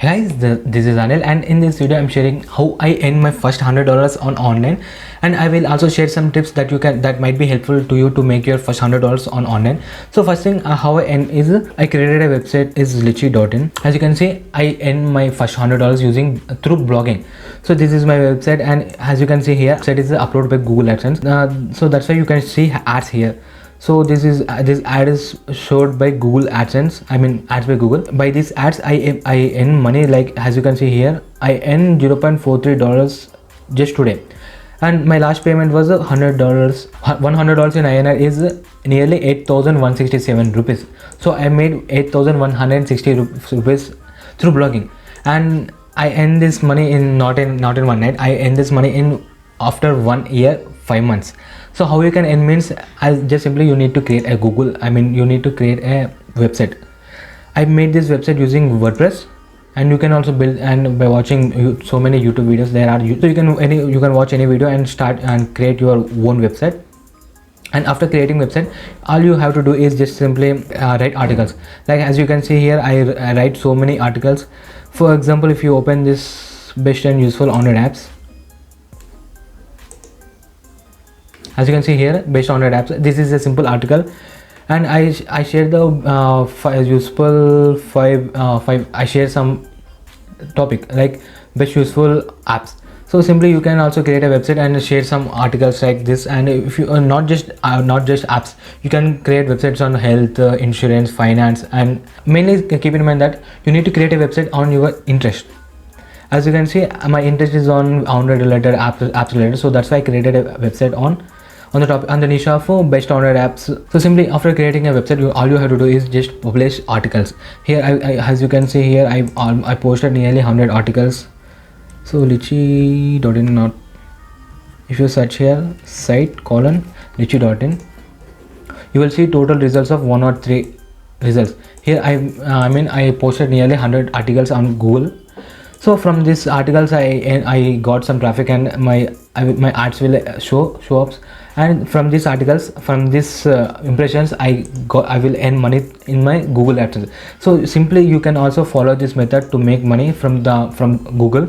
Guys, this is Anil, and in this video I'm sharing how I earn my first $100 on online, and I will also share some tips that might be helpful to you to make your first $100 on online. So first thing, how I earn is I created a website is litchi.in. As you can see, I earn my first $100 using through blogging. So this is my website, and as you can see here, website is uploaded by Google Adsense. So that's why you can see ads here. So this ad is showed by Google AdSense. I mean ads by Google. By these ads I earn money, like as you can see here, I earn $0.43 just today, and my last payment was $100. $100 in INR is nearly 8,167 rupees. So I made 8,160 rupees through blogging, and I earn this money in not in one night. I earn this money in after 1 year 5 months. So how you can earn means, just simply you need to create a you need to create a website. I made this website using WordPress, and you can also build, and by watching so many YouTube videos there are, so you can watch any video and start and create your own website. And after creating website, all you have to do is just simply write articles. Like as you can see here, I write so many articles. For example, if you open this best and useful online apps, as you can see here, based on apps, this is a simple article, and I share the I share some topic like best useful apps. So simply you can also create a website and share some articles like this. And if you are not just apps, you can create websites on health, insurance, finance, and mainly keep in mind that you need to create a website on your interest. As you can see, my interest is on related apps related, so that's why I created a website on the niche of best online apps. So simply after creating a website, all you have to do is just publish articles. Here as you can see here, I posted nearly 100 articles. So litchi.in, not, if you search here site : litchi.in, you will see total results of 103 results. Here I posted nearly 100 articles on Google. So from these articles I got some traffic, and my ads will show up, and from these articles, from these impressions, I will earn money in my Google AdSense. So simply you can also follow this method to make money from Google,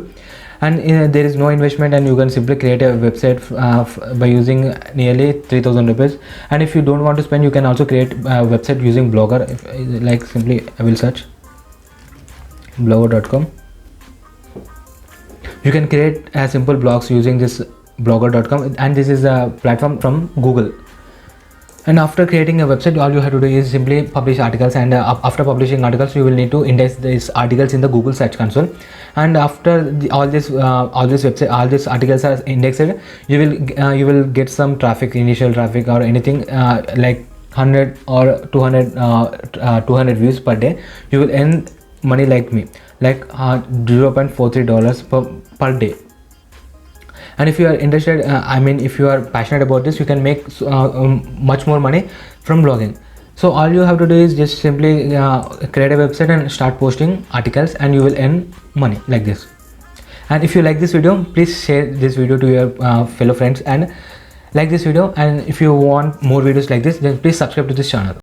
and there is no investment, and you can simply create a website by using nearly 3,000 rupees. And if you don't want to spend, you can also create a website using Blogger. Like simply I will search blogger.com. You can create simple blogs using this blogger.com, and this is a platform from Google. And after creating a website, all you have to do is simply publish articles, and after publishing articles, you will need to index these articles in the Google Search Console. And after all these articles are indexed, you will get some traffic, initial traffic or anything, like 100 or 200 views per day. You will earn money like me, like $0.43 per day. And if you are interested, if you are passionate about this, you can make much more money from blogging. So all you have to do is just simply create a website and start posting articles, and you will earn money like this. And if you like this video, please share this video to your fellow friends and like this video. And if you want more videos like this, then please subscribe to this channel.